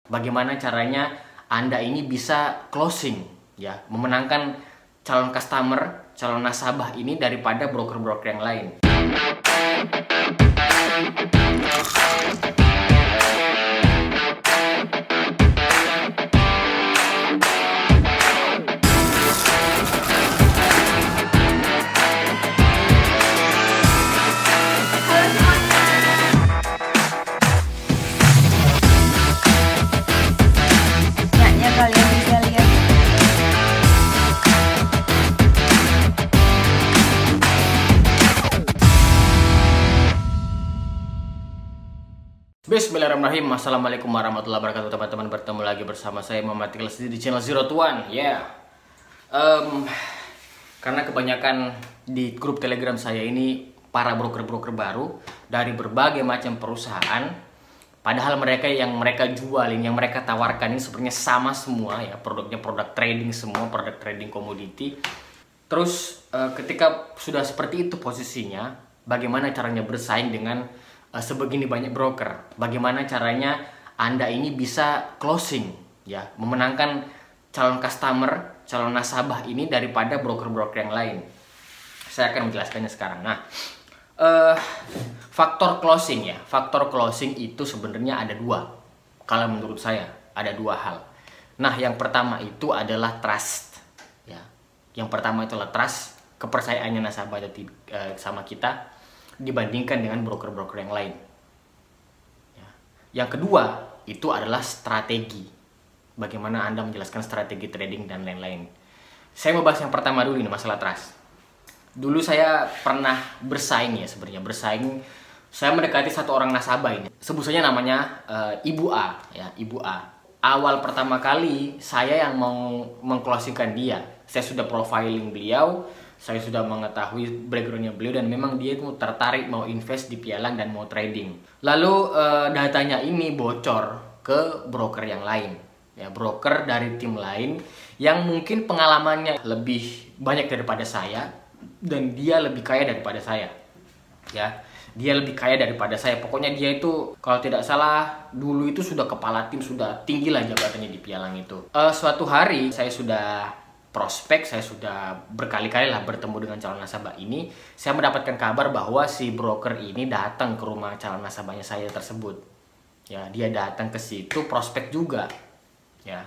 Bagaimana caranya Anda ini bisa closing, ya, memenangkan calon customer, calon nasabah ini daripada broker-broker yang lain. Bismillahirrahmanirrahim. Assalamualaikum warahmatullahi wabarakatuh, teman-teman. Bertemu lagi bersama saya Muhammad Ikhlas di channel Zero to One. Karena kebanyakan di grup Telegram saya ini para broker-broker baru dari berbagai macam perusahaan. Padahal mereka jualin, yang mereka tawarkan ini sebenarnya sama semua, ya, produknya produk trading semua, produk trading komoditi. Terus ketika sudah seperti itu posisinya, bagaimana caranya bersaing dengan sebegini banyak broker? Bagaimana caranya Anda ini bisa closing, ya, memenangkan calon customer, calon nasabah ini daripada broker-broker yang lain? Saya akan menjelaskannya sekarang. Nah, faktor closing, ya, faktor closing itu sebenarnya ada dua. Kalau menurut saya ada dua hal. Nah, yang pertama itu adalah trust, ya. Yang pertama itu adalah trust, kepercayaannya nasabah sama kita dibandingkan dengan broker-broker yang lain. Yang kedua itu adalah strategi. Bagaimana Anda menjelaskan strategi trading dan lain-lain. Saya mau bahas yang pertama dulu nih, masalah trust. Dulu saya pernah bersaing, ya, sebenarnya bersaing. Saya mendekati satu orang nasabah ini. Sebut saja namanya Ibu A, ya, Ibu A. Awal pertama kali saya yang mau mengclosingkan dia. Saya sudah profiling beliau. Saya sudah mengetahui backgroundnya beliau dan memang dia itu tertarik mau invest di pialang dan mau trading. Lalu datanya ini bocor ke broker yang lain, ya, broker dari tim lain yang mungkin pengalamannya lebih banyak daripada saya dan dia lebih kaya daripada saya, ya. Dia lebih kaya daripada saya. Pokoknya dia itu kalau tidak salah dulu itu sudah kepala tim, sudah tinggi lah jabatannya di pialang itu. Suatu hari saya sudah prospek, saya sudah berkali-kali lah bertemu dengan calon nasabah ini. Saya mendapatkan kabar bahwa si broker ini datang ke rumah calon nasabahnya saya tersebut. Ya, dia datang ke situ prospek juga. Ya,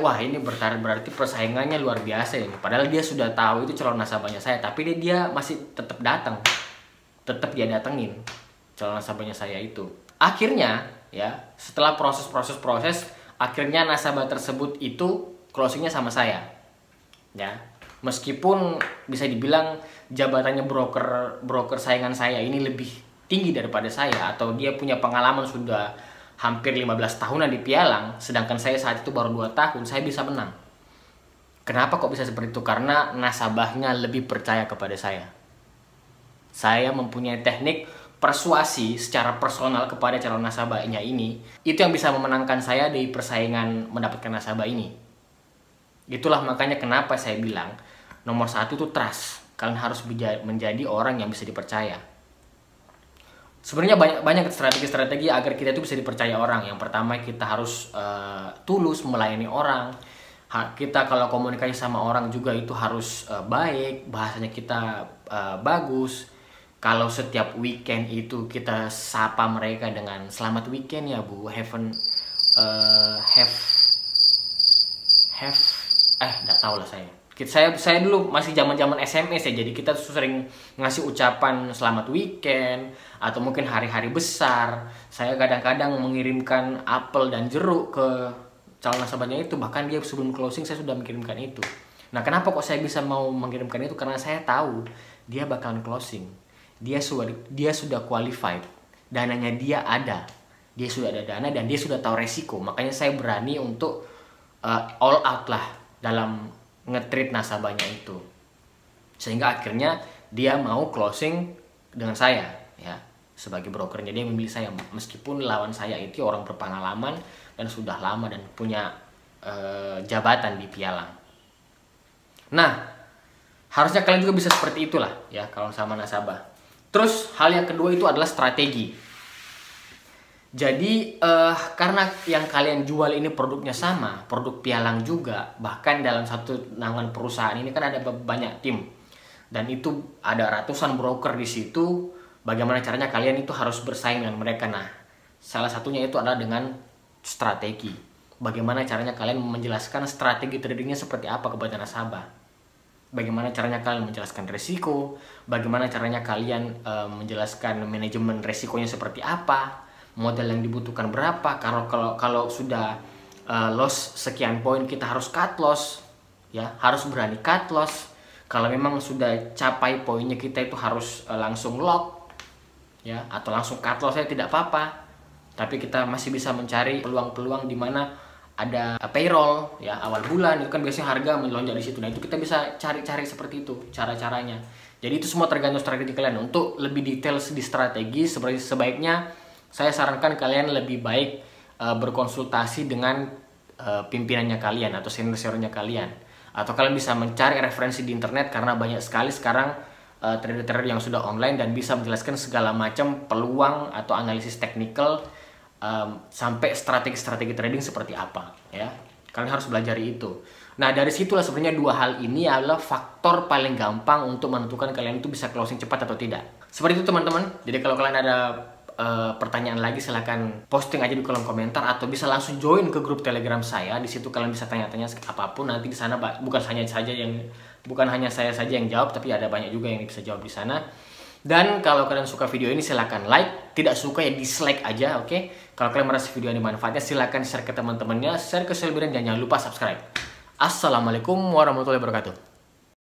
wah, ini berarti persaingannya luar biasa ini. Padahal dia sudah tahu itu calon nasabahnya saya, tapi dia masih tetap datang, tetap dia datengin calon nasabahnya saya itu. Akhirnya, ya, setelah proses, akhirnya nasabah tersebut itu closingnya sama saya, ya. Meskipun bisa dibilang jabatannya broker saingan saya ini lebih tinggi daripada saya, atau dia punya pengalaman sudah hampir 15 tahunan di pialang, sedangkan saya saat itu baru 2 tahun, saya bisa menang. Kenapa kok bisa seperti itu? Karena nasabahnya lebih percaya kepada saya. Saya mempunyai teknik persuasi secara personal kepada calon nasabahnya ini. Itu yang bisa memenangkan saya di persaingan mendapatkan nasabah ini. Itulah makanya kenapa saya bilang nomor satu itu trust. Kalian harus menjadi orang yang bisa dipercaya. Sebenarnya banyak strategi agar kita itu bisa dipercaya orang. Yang pertama, kita harus tulus melayani orang. Kita kalau komunikasi sama orang juga itu harus baik, bahasanya kita bagus. Kalau setiap weekend itu kita sapa mereka dengan selamat weekend ya Bu, nggak tahu lah saya. Saya dulu masih zaman SMS ya, jadi kita sering ngasih ucapan selamat weekend atau mungkin hari-hari besar. Saya kadang-kadang mengirimkan apel dan jeruk ke calon nasabahnya itu, bahkan dia sebelum closing saya sudah mengirimkan itu. Nah, kenapa kok saya bisa mau mengirimkan itu? Karena saya tahu dia bakalan closing. Dia sudah qualified, dananya dia ada. Dia sudah ada dana dan dia sudah tahu resiko. Makanya saya berani untuk all out lah dalam nge-treat nasabahnya itu, sehingga akhirnya dia mau closing dengan saya, ya, sebagai brokernya. Dia memilih saya meskipun lawan saya itu orang berpengalaman dan sudah lama dan punya jabatan di pialang. Nah, harusnya kalian juga bisa seperti itulah, ya, kalau sama nasabah. Terus hal yang kedua itu adalah strategi. Jadi karena yang kalian jual ini produknya sama, produk pialang juga, bahkan dalam satu naungan perusahaan ini kan ada banyak tim, dan itu ada ratusan broker di situ. Bagaimana caranya kalian itu harus bersaing dengan mereka? Nah, salah satunya itu adalah dengan strategi. Bagaimana caranya kalian menjelaskan strategi tradingnya seperti apa kepada nasabah? Bagaimana caranya kalian menjelaskan resiko? Bagaimana caranya kalian menjelaskan manajemen resikonya seperti apa? Modal yang dibutuhkan berapa? Kalau sudah loss sekian poin, kita harus cut loss, ya, harus berani cut loss. Kalau memang sudah capai poinnya, kita itu harus langsung lock, ya, atau langsung cut loss saya tidak apa-apa. Tapi kita masih bisa mencari peluang-peluang di mana ada payroll, ya, awal bulan itu kan biasanya harga melonjak di situ. Nah, itu kita bisa cari-cari seperti itu cara-caranya. Jadi itu semua tergantung strategi kalian. Untuk lebih detail di strategi, sebaiknya saya sarankan kalian lebih baik berkonsultasi dengan pimpinannya kalian atau senior-seniornya kalian. Atau kalian bisa mencari referensi di internet, karena banyak sekali sekarang trader-trader yang sudah online dan bisa menjelaskan segala macam peluang atau analisis teknikal sampai strategi-strategi trading seperti apa, ya. Kalian harus belajar itu. Nah, dari situlah sebenarnya dua hal ini adalah faktor paling gampang untuk menentukan kalian itu bisa closing cepat atau tidak. Seperti itu teman-teman. Jadi kalau kalian ada pertanyaan lagi, silahkan posting aja di kolom komentar atau bisa langsung join ke grup Telegram saya. Di situ kalian bisa tanya-tanya apapun. Nanti di sana bukan hanya saya saja yang jawab, tapi ada banyak juga yang bisa jawab di sana. Dan kalau kalian suka video ini silahkan like, tidak suka ya dislike aja, oke? Kalau kalian merasa video ini manfaatnya, silahkan share ke teman-temannya, share ke sosial media, dan jangan lupa subscribe. Assalamualaikum warahmatullahi wabarakatuh.